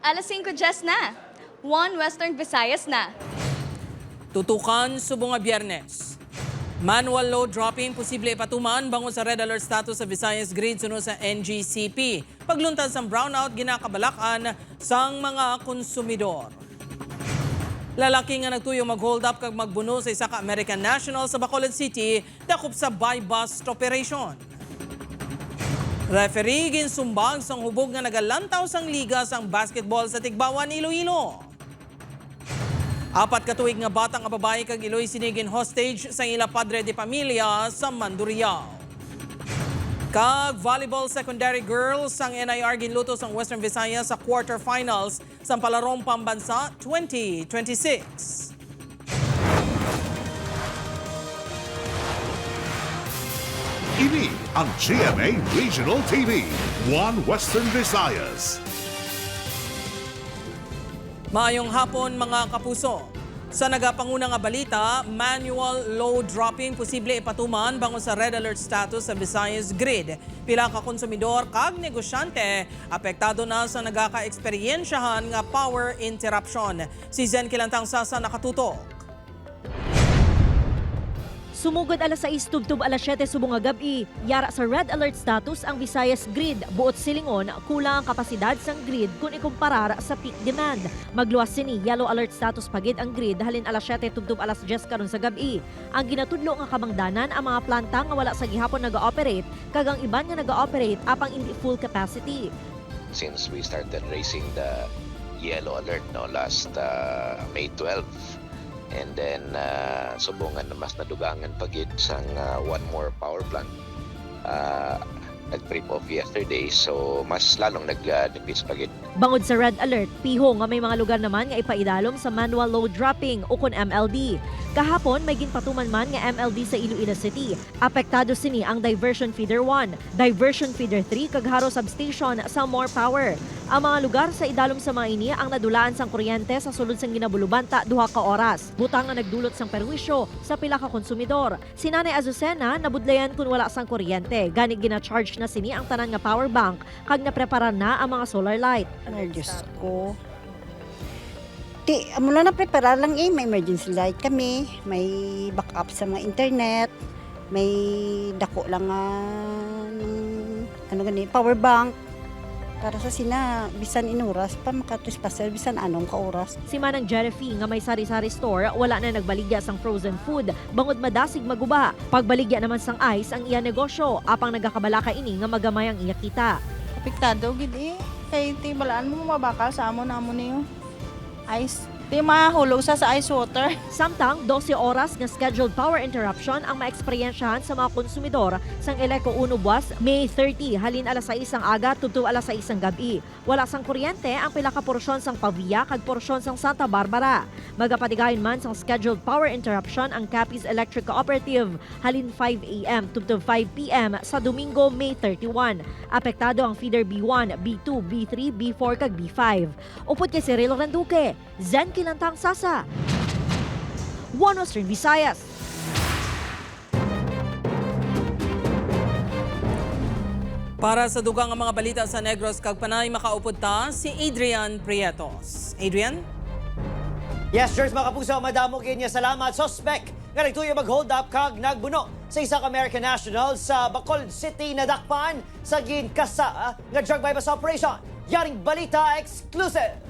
Alas 5:10 na. 1 Western Visayas na. Tutukan subong nga Biyernes. Manual load dropping posible ipatuman bangon sa red alert status sa Visayas Grid sunod sa NGCP. Pagluntad sa brownout ginakabalakan sang mga konsumidor. Lalaki nga nagtuyo mag-hold up kag magbuno sa isa ka American National sa Bacolod City dakop sa buy-bust operation. Referee ginsumbag sang hubog nga nagalantaw sang liga sang basketball sa Tigbawan, Iloilo. 4 ka tuig nga batang nga babae kag Iloy sinigin hostage sa ila padre de pamilya sa Mandurriao. Kag volleyball secondary girls sang NIR ginluto sang Western Visayas sa quarterfinals sa palarong pambansa 2026. Ini ang GMA Regional TV, 1 Western Visayas. Maayong hapon mga kapuso. Sa nagapanguna nga balita, manual load dropping posible ipatuman bangon sa red alert status sa Visayas Grid. Pila ka konsumidor kag negosyante apektado na sa nagaka-eksperyensyahan nga power interruption. Si Zen Kilantang Sasa nakatutok. Sumugod alas 6 tubtub alas 7 subong nga gabi, yara sa red alert status ang Visayas Grid. Buot silingon, kulang ang kapasidad sang grid kung ikumparar sa peak demand. Magluwas sini yellow alert status pagid ang grid halin alas 7 tubtub alas 10 karon sa gabi. Ang ginatudlo nga kamangdanan ang mga planta nga wala sa gihapon naga-operate kag ang iban nga naga-operate apang hindi full capacity. Since we started raising the yellow alert last May 12, and then subungan na mas nadugangan pagid sang one more power plant nag-trip off yesterday, so mas lalong nag-decrease pagid. Bangod sa red alert, piho nga may mga lugar naman nga ipaidalom sa manual load dropping o kon MLD. Kahapon may ginpatuman man nga MLD sa Iloilo City. Apektado sini ang Diversion Feeder 1, Diversion Feeder 3 kag Haro Substation sa More Power. Ang mga lugar sa idalom sa mga ini ang nadulaan sang kuryente sa sulod sang ginabulubanta 2 ka oras. Butang nga nagdulot sang perwisyo sa pila ka konsumidor. Si Nanay Azucena nabudlayan kun wala sang kuryente. Gani gina-charge na sini ang tanan nga power bank kag naprepara na ang mga solar light. Ay, Diyos ko. Mula na prepare lang may emergency light kami, may backup sa mga internet, may dako lang power bank. Para sa sina, bisan inuras pa makatrispasser, bisan anong kaoras. Si Manang Jeremy nga may sari-sari store, wala na nagbaligya sang frozen food, bangod madasig maguba. Pagbaligya naman sang ice ang iya negosyo, apang nagakabalaka ini nga magamay ang iya kita. Apektado gid kay tibalaan mo mabakal sa amon niyo. Ice. Di mahulog sa ice water. Samtang 12 oras nga scheduled power interruption ang maeksperiensyahan sa mga konsumidor sang Eleco 1 buwas May 30 halin alas 6 ang aga tubtub alas 6 ang gabi. Wala sang kuryente ang pila ka porsyon sang Pavia kag porsyon sang Santa Barbara. Magapatigayon man sang scheduled power interruption ang Capiz Electric Cooperative halin 5 AM tubtub 5 PM sa Domingo May 31. Apektado ang feeder B1, B2, B3, B4 kag B5. Upod kay Cirilo Randuque, Zen Kilantang Sasa, 1 Western Visayas. Para sa dugang nga mga balita sa Negros kag panay makaupod ta si Adrian Prietos. Adrian? Yes, George, mga kapuso, madamo kanya salamat. Suspect nga nagtuyo mag-hold up kag nagbuno sa isang American National sa Bacolod City na dakpan sa ginkasa nga drug bypass operation. Yaring balita exclusive.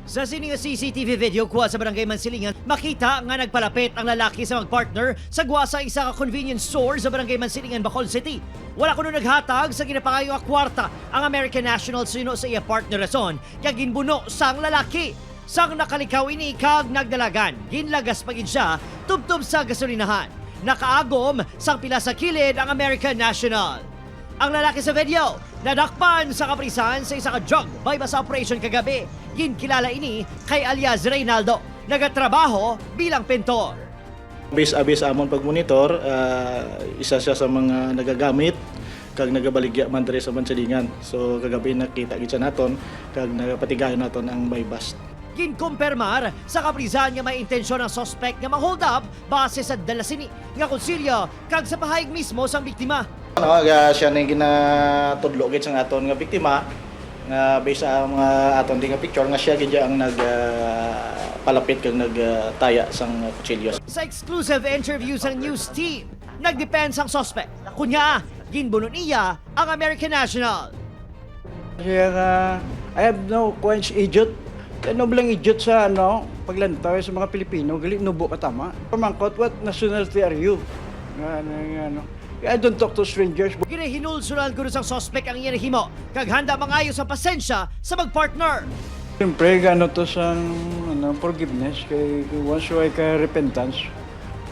Sa sining CCTV video kuha sa Barangay Mansilingan, makita nga nagpalapit ang lalaki sa magpartner sa guwa sa isa ka convenience store sa Barangay Mansilingan, Bacolod City. Wala kuno naghatag sa ginapangayo nga kwarta ang American National sino sa iya partner rason kaya ginbuno sang lalaki. Sang nakalikaw ini kag nagdalagan, ginlagas pagid siya tubtub sa gasolinahan. Nakaagom sang pila sa kilid ang American National. Ang lalaki sa video, nadakpan sa kaprisan sa isa ka drug bypass operation kagabi. Ginkilala ini kay alias Reynaldo, nagatrabaho bilang pintor. Abis amon pagmonitor, isa siya sa mga nagagamit kag nagabaligya man diri sa Mansilingan. So kagabi nakita gid sa naton kag nagapatigayon naton ang bypass. Ginkumpirmar sa kaprisan nga may intensyon ng suspect nga ma-hold up base sa dalasini nga konsilyo kag sa pahayag mismo sang biktima. Siya na yung ginatudlo gid sa aton nga biktima nga based sa mga aton di nga picture nga siya gid ang palapit kag nagtaya sang kutsilyo. Sa exclusive interview sa news team, nagdepensa ang suspect. Kunya, ginbuno niya ang American national. Kaya I have no quench idiot. Ano blang idiot sa paglantaw sa mga Pilipino, gali nubo ka tama. Pamangkot, what nationality are you? I don't talk to strangers. Ginahinulsuran ko sa suspect ang iyang kag handa mangayo sa pasensya sa magpartner. Siyempre, to sa forgiveness, kay once you ka repentance,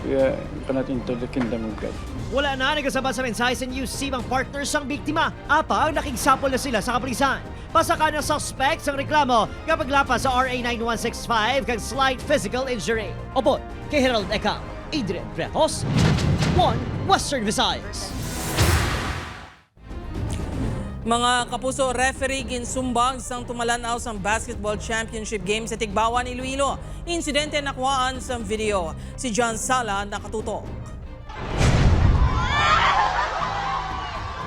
kaya ka natin to the kingdom of God. Wala na nagasaba sa mensahe sa news team ang partners ng biktima. Apang nakigsapol na sila sa kapulisan. Pasaka ng suspect ang reklamo kapag lapas sa RA 9165 kag slight physical injury. Opo, kay Herald Eka, Adrian Bretos, 1 Western Visayas. Mga kapuso, referee ginsumbag sang tumalanaw sang basketball championship game sa Tigbawan, Iloilo. Insidente nakuhaan sa video. Si John Sala nakatutok.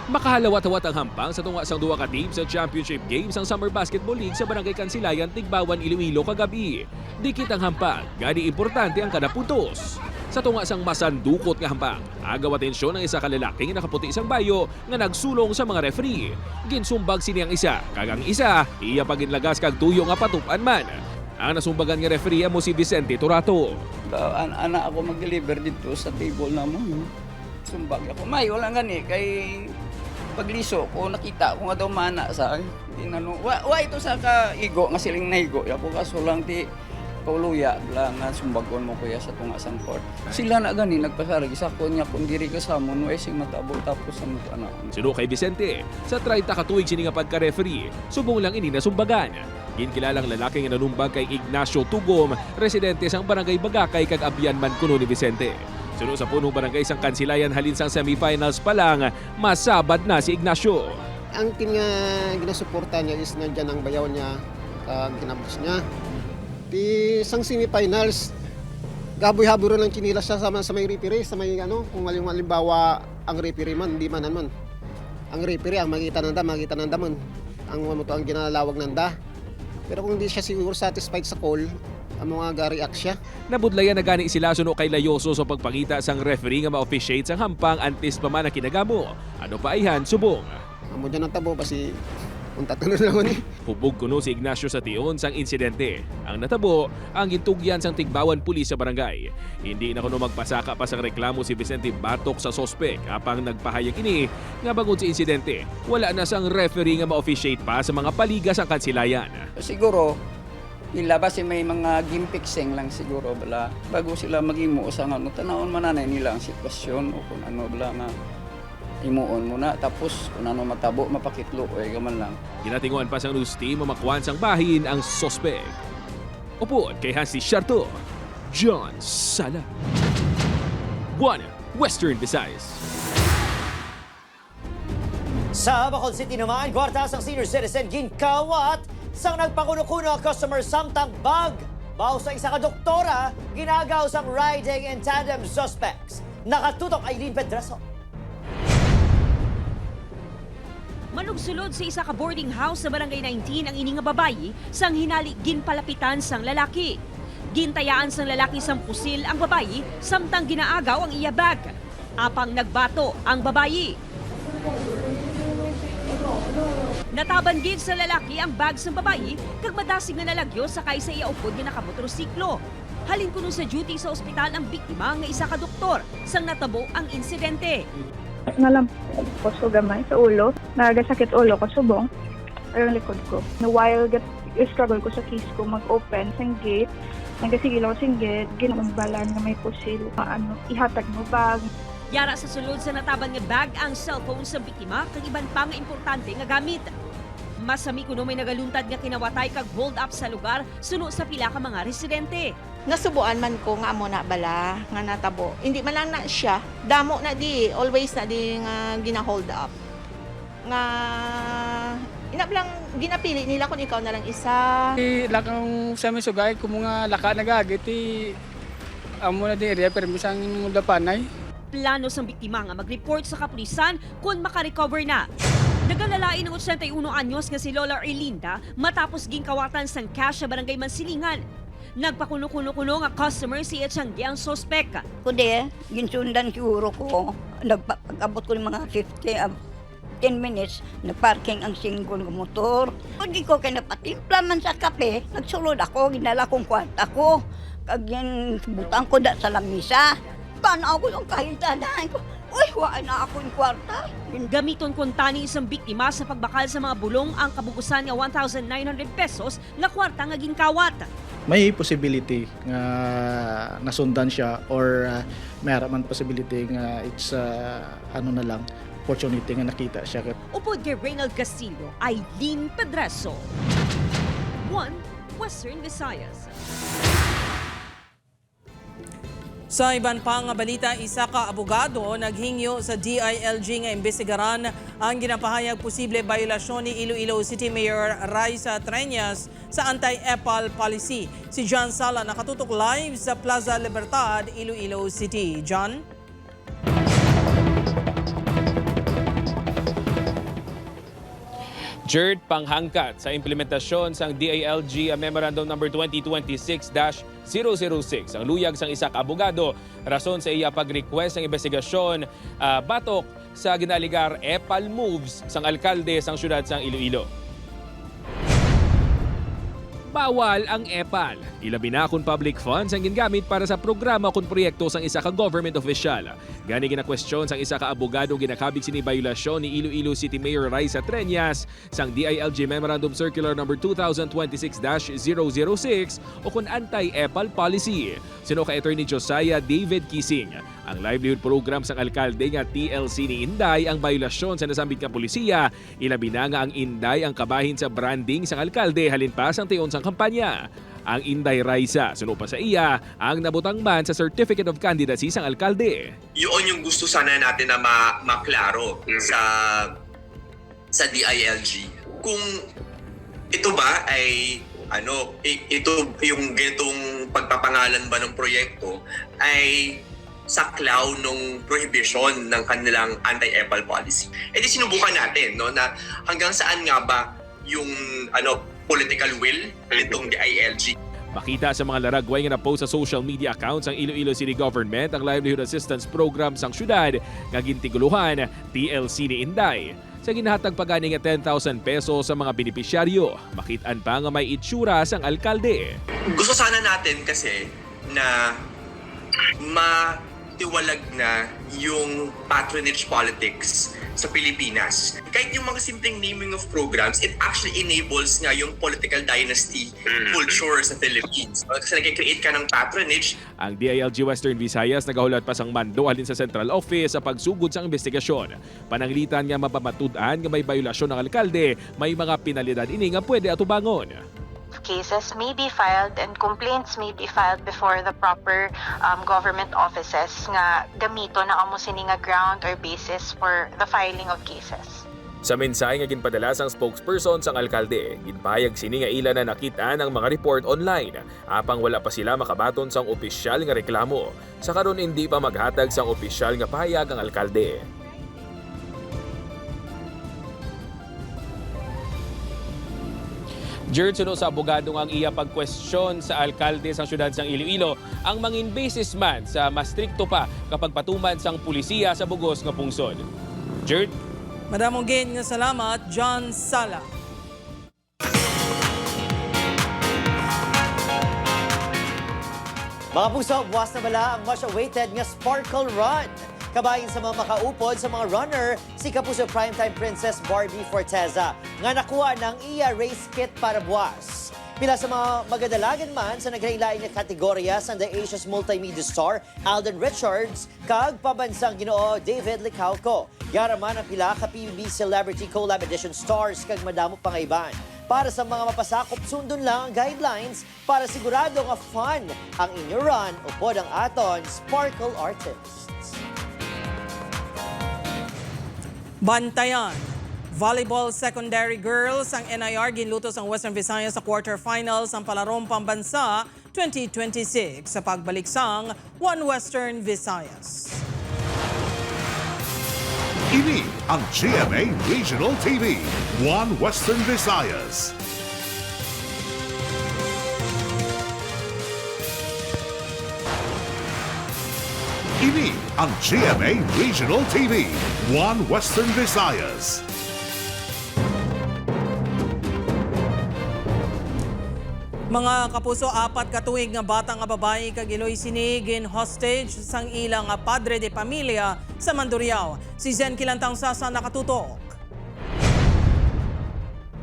Makahalawat-hawat ang hampang sa tunga sang duwa ka team sa championship game sang Summer Basketball League sa Barangay Kansilayan, Tigbawan, Iloilo kagabi. Dikit ang hampang, gani importante ang kada puntos. Sa tunga sang masandukot nga hampang, agaw atensyon ng isa ka lalaki nga nakaputi isang bayo nga nagsulong sa mga referee. Ginsumbag sini ang isa, kag ang isa iya paginlagas kag tuyo nga patupan man. Ang nasumbagan nga referee mo si Vicente Turato. Anak ako mag-deliver dito sa table na mo. Sumbag ako. May, wala gani. Kay pagliso ko, nakita ko nga daw mana sa akin. Wa ito sa kaigo, nga siling naigo. Ako kaso lang ti kauluya lang nga sumbagon mo kuya sa tunga sang court. Sila na gani nagpasarag isa ko niya kung diri kasama no ay sing matabo tapos ang anak. Suno kay Vicente, sa 30 ka tuig sini nga pagka-referee, subong lang ini nasumbagan. Ginkilalang lalaki nga nanumbag kay Ignacio Tugom, residente sang Barangay Bagakay kag abyan man kuno ni Vicente. Suno sa punong barangay sang Kansilayan halin sang semifinals pa lang, masabad na si Ignacio. Ang team nga ginasuporta niya is nandiyan ang bayaw niya, ginabos niya. Di sang semifinals, gaboy-haburo ng kinilas siya sa may referee, sa may kung halimbawa ang referee man, hindi man naman. Ang referee, ang makita ng damon. Ang mamuto ang ginalawag ng da. Pero kung hindi siya siguro satisfied sa call, ang mga ga-react siya. Nabudlayan na gani sila suno kay Layoso sa pagpakita sang referee nga ma-officiate sang hampang antes pa man ang kinagamo. Ano pa ayhan, subong. Amo dyan ang tabo kasi unta tanong naman eh. Hubog kuno si Ignacio sa tion sang insidente. Ang natabo, ang gintugyan sang Tigbawan pulis sa barangay. Hindi na kuno magpasaka pa sang reklamo si Vicente batok sa sospek apang nagpahayag ini nga bangod sa insidente, wala na sang referee nga ma-officiate pa sa mga paliga sang Kansilayan. Siguro ilabas may mga game fixing lang siguro bala bago sila mag-imo sa tanawon mananay nila ang sitwasyon o kung ano bala nga imuon muna tapos kung ano matabo mapakitlo o gaman lang. Ginatinguan pa sang news team mamakwan sang bahin ang sospek. Upod kay Hansi Sharto, John Sala, 1 Western Visayas. Sa Bacolod City naman, kwarta sang senior citizen ginkawat sang nagpakuno-kuno customer samtang bag. Baw sa isa ka doktora, ginagaw sang riding and tandem suspects. Nakatutok Aileen Pedraso. Manugsulod sa isa ka boarding house sa Barangay 19 ang ini nga babayi sang hinali ginpalapitan sang lalaki. Gintayaan sang lalaki sang pusil ang babayi samtang ginaagaw ang iya bag. Apang nagbato ang babayi. Nataban gid sa lalaki ang bag sang babayi kag madasig na nalagyo sakay sa iya upod nga nakamotorsiklo. Halin kuno sa duty sa ospital ang biktima nga isa ka doktor sang natabo ang insidente. Nalampag ko so gamay sa ulo. Nagasakit ulo ko subong. Ang likod ko. Na while struggle ko sa case ko mag-open sang gate, nagasigilaw sang gate, ginambalan na may pusil. Ihatag mo bag. Yara sa sulod sa nataban nga bag ang cellphone sa biktima kag iban pa nga importante nga gamit. Masami kuno may nagaluntad nga kinawatay kag hold up sa lugar suno sa pila ka mga residente. Nasubuan man ko nga amo na bala nga natabo. Hindi man lang na siya. Damo na di. Always na di nga gina-hold up. Nga inablang ginapili nila kung ikaw na lang isa. Lakang sa mga sugay, kung mga laka nagagit, amo na di area, pero misang dapanay. plano sang biktima nga mag-report sa kapulisan kung makarecover na. Nagalalain ng 81 anyos nga si Lola Erlinda matapos gingkawatan sang cash sa barangay Mansilingan. Nagpakuno-kuno nga customer si Echanggi ang sospek. Kundi, ginsundan siguro ko. Nagpag-abot ko ng mga 10 minutes, nagparking ang single ng motor. Hindi ko kaya napatimpla man sa kape, nagsulod ako, ginala kong kwarta ko. Kag yan, butang ko da sa lamisa. Kana ako yung kahintanahan ko. Uy, wala na ako yung kwarta. Gamiton kung tani isang biktima sa pagbakal sa mga bulong ang kabugusan nga 1,900 pesos na kwarta nga gingkawat. May possibility nga nasundan siya or mayroon man possibility nga it's ano na lang, opportunity nga nakita siya. Upod kay Reynald Castillo, Aileen Pedreso. 1 Western Visayas. Sa iban pang balita, isa ka abogado naghingyo sa DILG nga imbestigaran ang ginapahayag posible biolasyon ni Iloilo City Mayor Raisa Treñas sa anti-EPAL policy. Si John Sala nakatutok live sa Plaza Libertad, Iloilo City. John? Jerd panghangkat sa implementasyon sang DILG Memorandum number 2026-006 ang luyag sang isa ka abogado rason sa iya pag-request ng investigasyon batok sa ginaligar EPAL moves sang alkalde sang syudad sang Iloilo. Bawal ang EPAL. Ilabi na kung public funds ang gingamit para sa programa kung proyekto sang isa ka government official. Gani gina-question sang isa ka abogado ginakabig sini biolasyon ni Iloilo City Mayor Raisa Treñas sang DILG Memorandum Circular number 2026-006 o kung anti-EPAL policy. Sino ka Attorney Josiah David Kising. Ang livelihood program sang alkalde nga TLC ni Inday ang biolasyon sa nasambit nga polisiya. Ilabi na nga ang Inday ang kabahin sa branding sang alkalde halin pa sang tiyon sang kampanya. Ang Inday Raisa, suno pa sa iya, ang nabutang man sa Certificate of Candidacy sang alkalde. Yun yung gusto sana natin na maklaro sa DILG. Kung ito ba ay ito yung ganitong pagpapangalan ba ng proyekto ay saklaw nung prohibition ng kanilang anti-EPAL policy. E di sinubukan natin no, na hanggang saan nga ba yung political will nitong DILG. Makita sa mga laragway nga na-post sa social media accounts ng Iloilo City Government ang Livelihood Assistance Program sang syudad nga gintiguluhan TLC ni Inday. Sa ginahatag pagani nga 10,000 pesos sa mga benepisyaryo, makitaan pa nga may itsura sang alkalde. Gusto sana natin kasi na matiwalag na yung patronage politics sa Pilipinas. Kahit yung mga simpleng naming of programs, it actually enables nga yung political dynasty culture sa Philippines. Kasi nag-create ka ng patronage. Ang DILG Western Visayas nagahulat pa sang mando halin sa Central Office sa pagsugod sa investigasyon. Pananglitan nga mapamatudan nga may biolasyon ng alkalde, may mga penalidad ini nga pwede atubangon. Cases may be filed and complaints may be filed before the proper government offices nga gamito na amo sini nga ground or basis for the filing of cases. Sa mensahe nga ginpadala sang spokesperson sang alkalde, ginpahayag sini nga ila na nakita ang mga report online, apang wala pa sila makabaton sang opisyal nga reklamo. Sa karon hindi pa maghatag sang opisyal nga pahayag ang alkalde. Jerd, suno sa abogado ang iya pag-question sa alkalde sang syudad sang Iloilo ang mangin basis man sa mas strikto pa kapag patuman sang pulisiya sa bugos nga pungsod. Jerd? Madamong nga salamat, John Sala. Mga puso, buwas na bala ang much-awaited nga Sparkle Run. Kabayin sa mga makaupod sa mga runner, si Kapuso Primetime Princess Barbie Forteza nga nakuha ng iya race kit para buwas. Pila sa mga magadalagan man sa naglain nga kategorya sa The Asia's Multimedia Star, Alden Richards, kag pabansang Ginoo David Licauco. Yaraman ang pila ka PBB Celebrity Collab Edition Stars kag madamo pangaiban. Para sa mga mapasakop, sundon lang ang guidelines para sigurado nga fun ang inyo run upod ang aton Sparkle Artists. Bantayan. Volleyball secondary girls ang NIR ginlutos ang Western Visayas sa quarterfinals ang palarong pambansa 2026 sa pagbalik sang One Western Visayas. Ini ang GMA Regional TV, One Western Visayas. Ini ang GMA Regional TV, One Western Visayas. Mga kapuso, 4 katuig nga batang nga babae kag iloy sinigin hostage sang ilang padre de pamilya sa Mandurriao. Si Zen Kilantang Sasa nakatutok.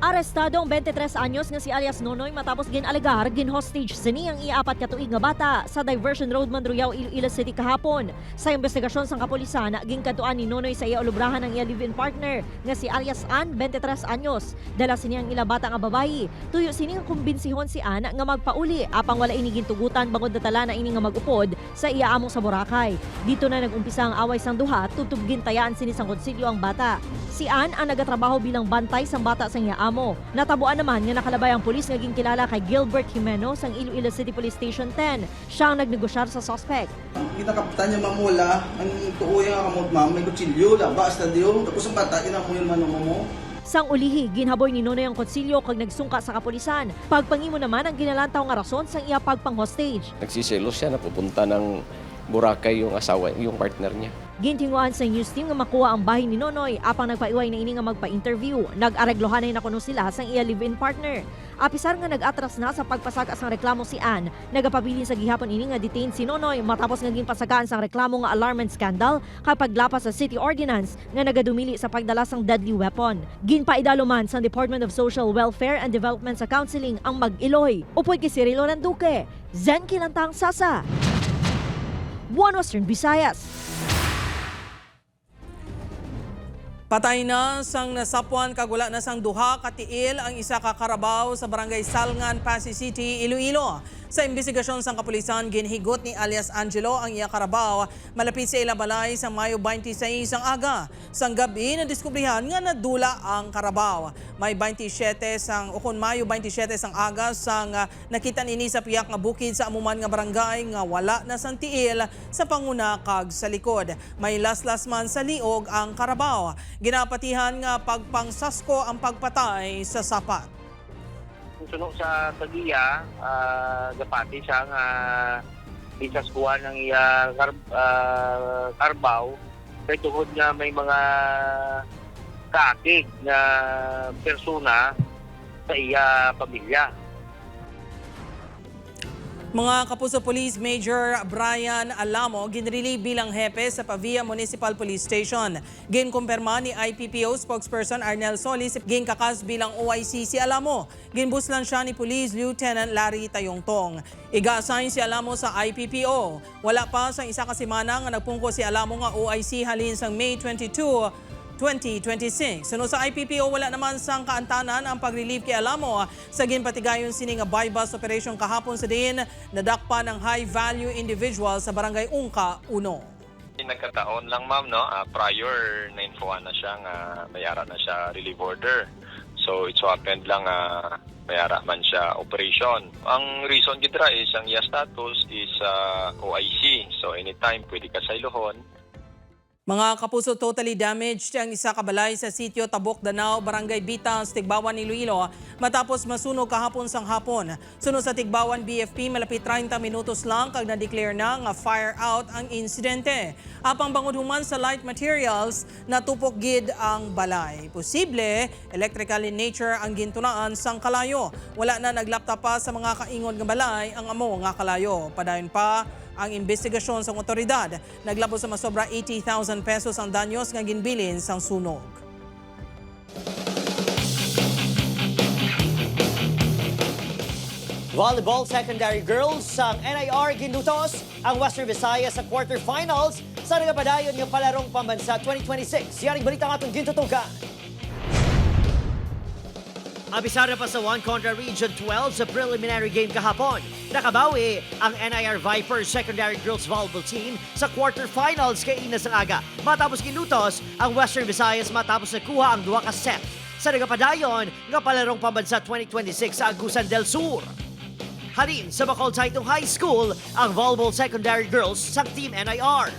Arestado ang 23 anyos nga si alias Nonoy matapos ginalegar gin-hostage sini ang i-4 katuig nga bata sa Diversion Road, Mandurriao, Iloilo City kahapon. Sa investigasyon sang kapulisan, ginkaduan ni Nonoy sa iya ulubrahan ang iya live-in partner nga si alias Ann, 23 anyos. Dala sini ang ila bata nga babayi. Tuyo sini nga kumbensihon si Ann nga magpauli apang wala ini gintugutan bangod natala na ini nga magupod sa iya amo sa Boracay. Dito na nagumpisa ang away sang duha, tutub gintayaan sini sang konsilyo ang bata. Si Ann ang nagatrabaho bilang bantay sang bata sang iya amo. Natabuan naman nga nakalabay ang pulis nga ginkilala kay Gilbert Jimeno sang Iloilo City Police Station 10. Siya ang nagnegosyar sa suspect. Kita kapitan niya mamula, ang tuoy nga kamot ma'am, may kutsilyo, labas na diyo, tapos ang bata, inamuyo man mo. Sang ulihi, ginhaboy ni Nonoy ang konsilyo kag nagsungka sa kapulisan. Pagpangimo naman ang ginalantaw nga rason sang iya pagpang-hostage. Nagsiselos siya na pupunta ng Boracay yung asawa, yung partner niya. Gintinguan sa news team nga makuha ang bahay ni Nonoy apang nagpaiway na ini nga magpa-interview. Nag-areglohan na kuno sila sang iya live-in partner. Apisar nga nag-atras na sa pagpasaka sang reklamo si Ann, nagapabilin sa gihapon ini nga detain si Nonoy matapos nga ginpasakaan sang reklamo nga alarm and scandal kapag lapas sa city ordinance nga nagadumili sa pagdala sang deadly weapon. Ginpaidalo man sa Department of Social Welfare and Development sa counseling ang Mag-Iloy. Upoy kay Cirilo Randuque, Zen Kilantang Sasa, One Western Visayas. Patay na sang nasapuan kagula na sang duha katiil ang isa ka karabaw sa barangay Salngan, Pasig City, Iloilo. Sa imbestigasyon sang kapulisan, ginhigot ni alias Angelo ang iya karabaw malapit sa Ilabalay sa Mayo 26 ang aga. Sang gabi nadiskubrihan nga nadula ang karabaw. May 27 sang ukon Mayo 27 sang aga sang nakita nini sa piyak nga bukid sa amuman nga barangay nga wala na sang tiil sa panguna kag sa likod. May laslas man sa liog ang karabaw. Ginapatihan nga pagpangsasko ang pagpatay sa sapat. Sunog sa tagiya, gapati siya nga isaskuhan ng iya karbaw kay tungod nga may mga kaakig na persona sa iya pamilya. Mga kapuso, Police Major Brian Alamo ginrelieve bilang hepe sa Pavia Municipal Police Station. Ginkumpirma ni IPPO spokesperson Arnel Solis ginkakas bilang OIC si Alamo. Ginbuslan siya ni Police Lieutenant Larry Tayongtong. Iga-assign si Alamo sa IPPO. Wala pa sa isa ka semana nga nagpungko si Alamo nga OIC halin sang May 22, 2026. Sunod sa IPPO, wala naman sang kaantanan ang pag-relieve kay Alamo sa ginpatigayon sini nga buy-bust operation kahapon sa din nadakpa ng high-value individual sa barangay Ungka, 1. Nagkataon lang ma'am, no? Prior na infoan na siya nga mayara na siya relief order. So it so happened lang mayara man siya operation. Ang reason gidra is ang iya status is OIC. So anytime pwede ka sa ilohon. Mga kapuso, totally damaged ang isa kabalay sa sitio Tabok, Danao, Barangay Bitang, Tigbawan, Iloilo matapos masunog kahapon sang hapon. Sunod sa Tigbawan BFP, malapit 30 minutos lang kag na-declare na nga fire out ang insidente. Apang bangod human sa light materials, natupok gid ang balay. Posible, electrical in nature ang gintunaan sang kalayo. Wala na naglapta pa sa mga kaingon nga balay ang amo nga kalayo. Padayon pa ang investigasyon sa otoridad. Naglabo sa masobra 80,000 pesos ang danyos nga ginbilin sang sunog. Volleyball secondary girls sang NIR ginutos ang Western Visayas sa quarterfinals sa nagapadayon ng Palarong Pambansa 2026. Yaring balita nga itong gintutukan. Abisara pa sa 1 kontra Region 12 sa preliminary game kahapon. Nakabawi ang NIR Vipers Secondary Girls Volleyball Team sa quarterfinals kay Inas ng aga. Matapos ginutos ang Western Visayas matapos nakuha ang 2 ka set sa nagapadayon ng Palarong Pambansa 2026 sa Agusan del Sur. Halin sa Bacol Taitong High School ang volleyball secondary girls sa Team NIR.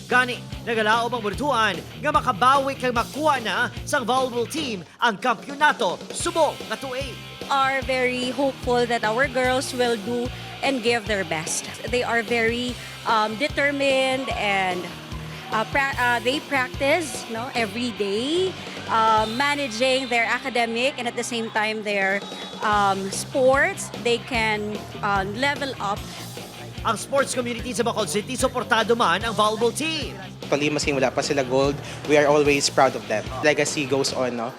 Gani, nagalaob ang burtuan nga makabawi kay makuha na sang volleyball team ang kampyonato subong nga tuig. Are very hopeful that our girls will do and give their best. They are very determined and they practice every day, managing their academic and at the same time their sports. They can level up. Ang sports community sa Bacolod City, suportado man ang volleyball team. Actually, masing wala pa sila gold, we are always proud of them. Legacy goes on, no?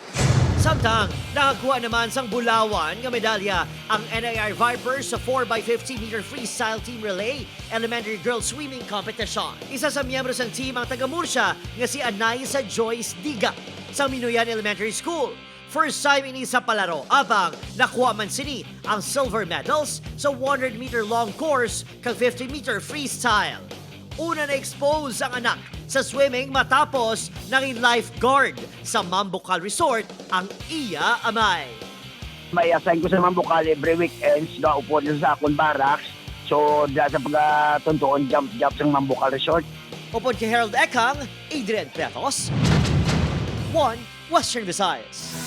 Samtang, nakakuha naman sang Bulawan nga medalya ang NAR Vipers sa 4x50-meter freestyle team relay elementary girls swimming competition. Isa sa miyembro sang team ang taga-Murcia nga si Anaysa Joyce Diga sa Minuyan Elementary School. First time ini sa palaro, abang nakuha man sini ang silver medals sa 100-meter long course kag 50-meter freestyle. Una na-expose ang anak sa swimming matapos naging lifeguard sa Mambucal Resort ang iya amay. May assign ko sa Mambucal every weekends na upo din sa akong barracks. So, dyan sa pagtuntuon jump sa Mambucal Resort. Upod kay Harold Ekang, Adrian Pretos, 1 Western Visayas.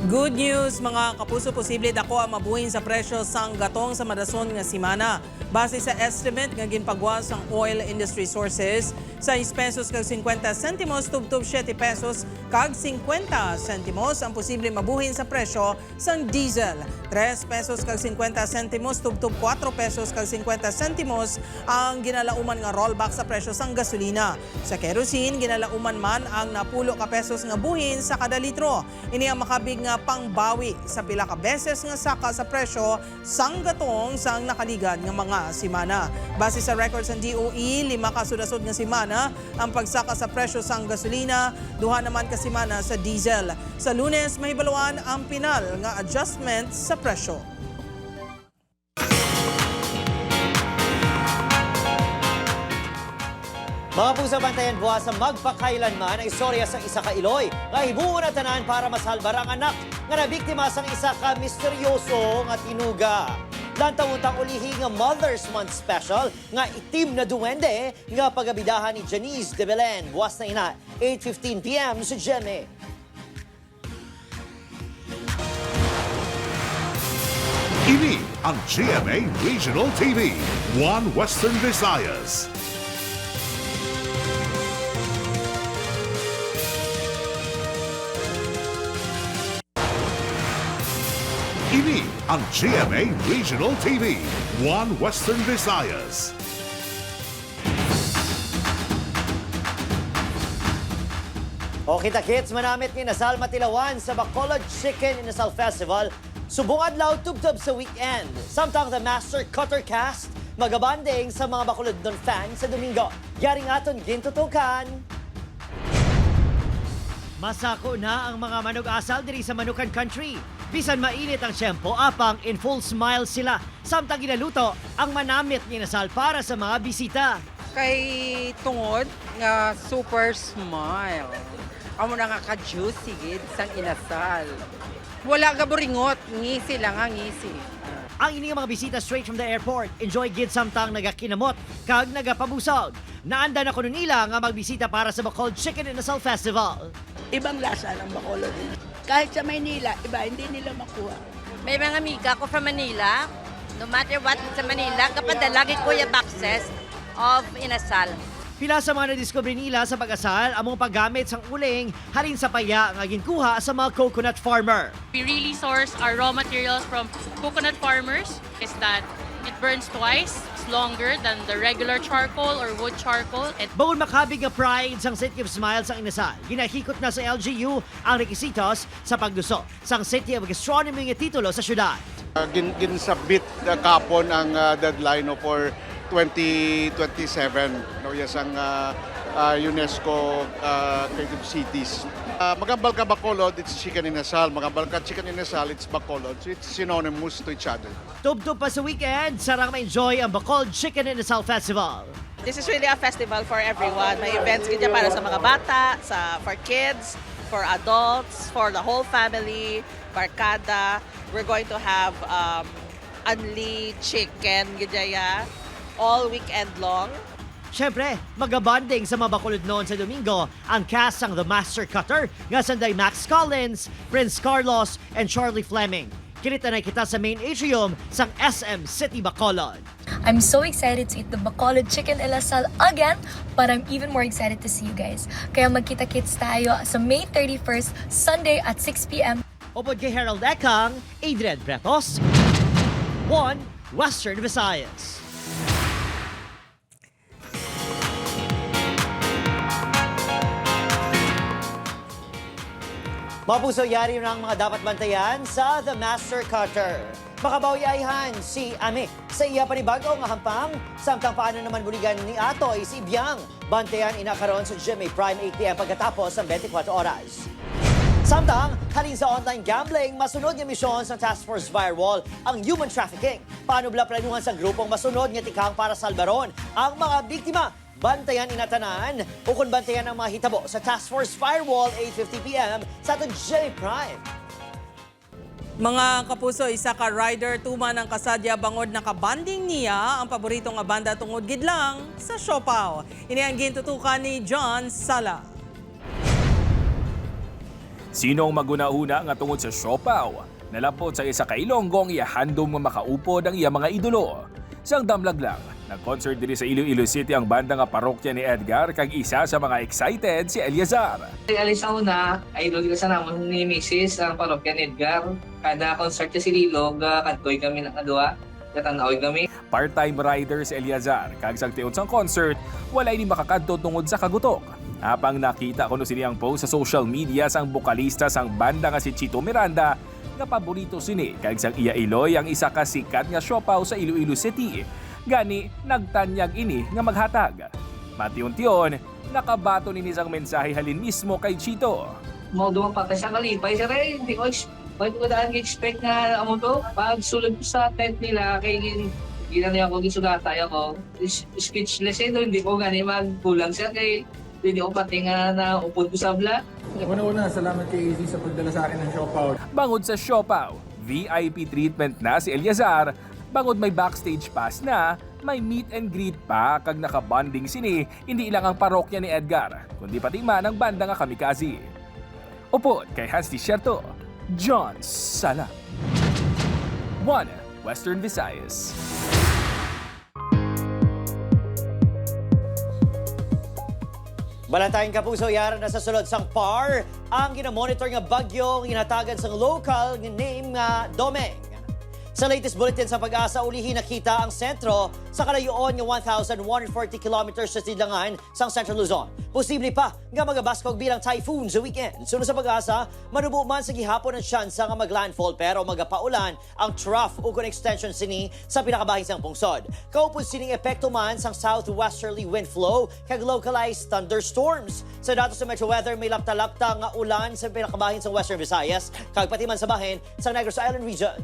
Good news mga kapuso, posible dako ang mabuhin sa presyo sang gatong sa madason nga simana. Base sa estimate nga ginpagwas ang oil industry sources, 6 pesos kag 50 sentimos tubtob 7 pesos kag 50 sentimos ang posible mabuhin sa presyo sang diesel. 3 pesos kag 50 sentimos tubtob 4 pesos kag 50 sentimos ang ginalauman nga rollback sa presyo sang gasolina. Sa kerosene, ginalauman man ang napulo ka pesos nga buhin sa kada litro. Ini ang makabig nga pangbawi sa pila ka beses nga saka sa presyo sang gatong sang nakaligad nga mga simana. Base sa records ng DOE, 5 ka sudasod nga simana ang pagsaka sa presyo sang gasolina, 2 naman ka simana sa diesel. Sa Lunes, mahibaluan ang pinal nga adjustment sa presyo. Mga pusa bantayan buwas sa magpakailanman ang istorya sa isa ka Iloy nga hibuon na tanan para masalbar ang anak nga nabiktima sang isa ka misteryoso nga tinuga. Lantawutang ulihi nga Mother's Month special nga itim na duwende nga pagabidahan ni Janice de Belen. Buwas na ina, 8:15 p.m. sa GMA. Ini ang GMA Regional TV, 1 Western Visayas. Ini ang GMA Regional TV, 1 Western Visayas. O kita-kits, manamit ni Nasal Matilawan sa Bacolod Chicken Inasal Festival. Subong adlaw tubtob sa weekend. Samtang the Master Cutter Cast, magabanding sa mga Bacolod Don fans sa Domingo. Yaring aton gintutukan. Masako na ang mga manug-asal diri sa Manukan Country. Bisan mainit ang tiyempo, apang in full smile sila. Samtang ginaluto ang manamit ni Nasal para sa mga bisita. Kay tungod nga super smile. Amo na nga ka-juicy gid sang inasal. Wala ka buringot, ngisi lang ang ngisi. Ang ini mga bisita straight from the airport, enjoy gid samtang nagakinamot kag nagapabusog. Naanda na kuno nila nga magbisita para sa Bacolod Chicken Inasal Festival. Ibang lasa ng Bacolod. Kahit sa Maynila, iba, hindi nila makuha. May mga amiga ko from Manila. No matter what sa Manila, kapadala lagi ko yung boxes of inasal. Pila sa mga nadiscover nila sa pag-asal, among paggamit sang uling halin sa paya nga ginkuha sa mga coconut farmer. We really source our raw materials from coconut farmers. Is that it burns twice, it's longer than the regular charcoal or wood charcoal. Bawal makabig nga pride sang City of Smiles ang inasal. Ginahikot na sa LGU ang requisitos sa pagduso sang City of Gastronomy nga titulo sa syudad. Ginsabit kapon ang deadline for 2027 no ang UNESCO Creative Cities. Magambal ka Bacolod, it's Chicken Inasal. Magambal ka Chicken Inasal, it's Bacolod. So it's synonymous to each other. Tubtub pa sa weekend, sarang ma-enjoy ang Bacolod Chicken Inasal Festival. This is really a festival for everyone. May events ganyan para sa mga bata, for kids, for adults, for the whole family, barkada. We're going to have only chicken gidaya all weekend long. Siyempre, magabanding sa mabakulod noon sa Domingo ang cast ng The Master Cutter nga sanday Max Collins, Prince Carlos, and Charlie Fleming. Kinita na kita sa main atrium sa SM City Bacolod. I'm so excited to eat the Bacolod Chicken Elasal again, but I'm even more excited to see you guys. Kaya magkita-kits tayo sa May 31st, Sunday at 6 p.m. Upod kay Harold Ekang, Adrian Bretos, 1 Western Visayas. Mapuso yari ng mga dapat bantayan sa The Master Cutter. Makabawyahan si Ame sa iya panibago nga hampang, samtang paano naman buligan ni Atoy si Biang. Bantayan inakaroon sa GMA Prime 8 p.m. pagkatapos ng 24 oras. Samtang, halin sa online gambling, masunod nga misyon sa Task Force Firewall ang human trafficking. Paano bala planuhan sa grupong masunod nga tikang para salbaron ang mga biktima? Bantayan inatanan o kung bantayan ang mga hitabo sa Task Force Firewall 8:50 p.m. sa ating GMA Prime. Mga kapuso, isa ka rider tuman ng kasadya bangod nakabanding niya ang paborito nga banda tungod gidlang sa Siopaw. Ini ang gintutukan ni John Sala. Sinong maguna-una nga tungod sa Siopaw? Nalapot sa isa ka Ilonggong iyahandom nga makaupod ang iya mga idolo. Sang damlag lang, nag-concert diri sa Iloilo City ang banda nga parokya ni Edgar kag isa sa mga excited si Eliazar. Alis sa una, idol ka sa namon ni Mrs. ang parokya ni Edgar. Kada concert si Lilog, kantoy kami ng adwa, katanaoy kami. Part-time rider si Eliazar kag sang tiod sang concert, walay ni makakadto tungod sa kagutok. Apang nakita ko no sini ang post sa social media sang bokalista sang banda nga si Chito Miranda, nga paborito sini kag sang iya Iloy ang isa ka sikat nga siopaw sa Iloilo City. Gani nagtanyag ini nga maghatag. Matiyon-tiyon, nakabato nini sang mensahe halin mismo kay Chito. Mo duwang patay sa kalipay, sir, hindi ko daan expect na amo to. Pag sulod sa tent nila, kay ginani ako, gisugatay ako. Speechless hindi ko gani magkulang siya kay hindi ko pati nga na upod ko sa vlog. Una-una, salamat kay Easy sa pagdala sa akin ng Siopaw. Bangod sa Siopaw, VIP treatment na si Eliazar. Bangod may backstage pass na, may meet and greet pa kag nakabonding sini, hindi ilang ang parokya ni Edgar, kundi pati man ang banda nga Kamikaze. Upod kay Hans T-Shirto, John Sala. 1 Western Visayas. Balantayin kapuso, yara na sa sulod sang PAR ang ginamonitor nga bagyo ng inatagan sang local nga name nga Domeng. Sa latest bulletin sa Pag-asa, ulihin nakita ang sentro sa kalayuan nga 1,140 kilometers sa sidlangan sang Central Luzon. Posible pa nga magabaskog bilang typhoon sa weekend. Sunod sa Pag-asa, manubo man sa gihapon ang tsansa nga maglandfall pero magapaulan ang trough o extension sini sa pinakabahing sang pungsod. Kaupos sining epekto man sang southwesterly wind flow kag localized thunderstorms. Sa datos sa Metro Weather, may lapta-lapta nga ulan sa pinakabahing sang Western Visayas kag pati man sa bahin sa Negros Island region.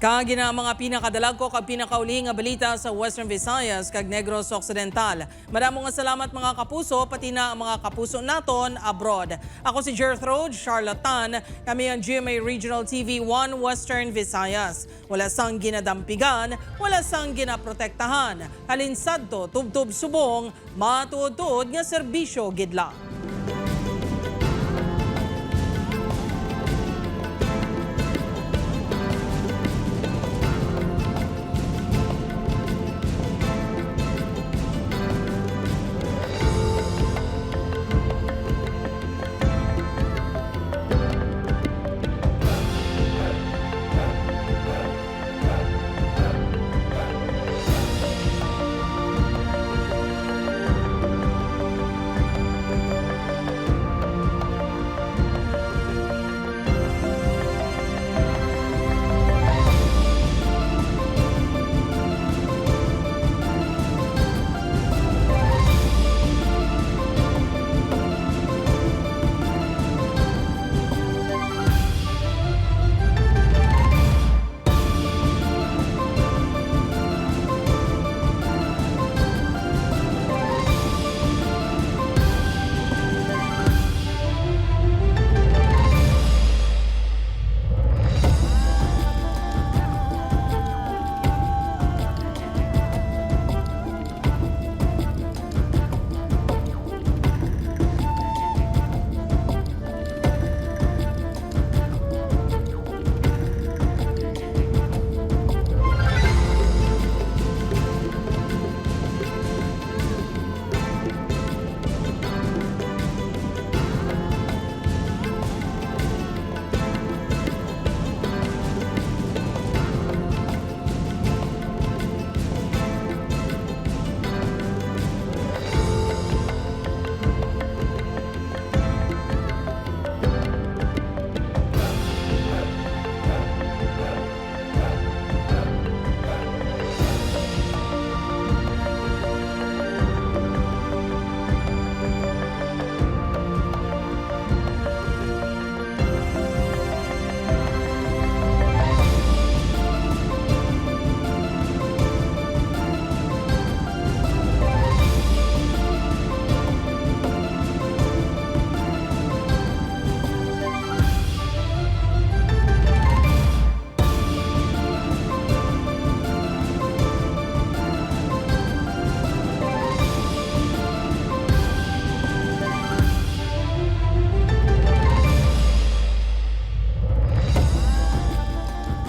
Kagina ang mga pinakadalag ko kag pinakauli nga balita sa Western Visayas kag Negros Occidental. Maramong nga salamat mga kapuso, pati na ang mga kapuso naton abroad. Ako si Gertrude Charlatan, kami ang GMA Regional TV 1 Western Visayas. Wala sang ginadampigan, wala sang ginaprotektahan. Halin sadto, tubtub subong, matuod-tuod nga serbisyo gidla.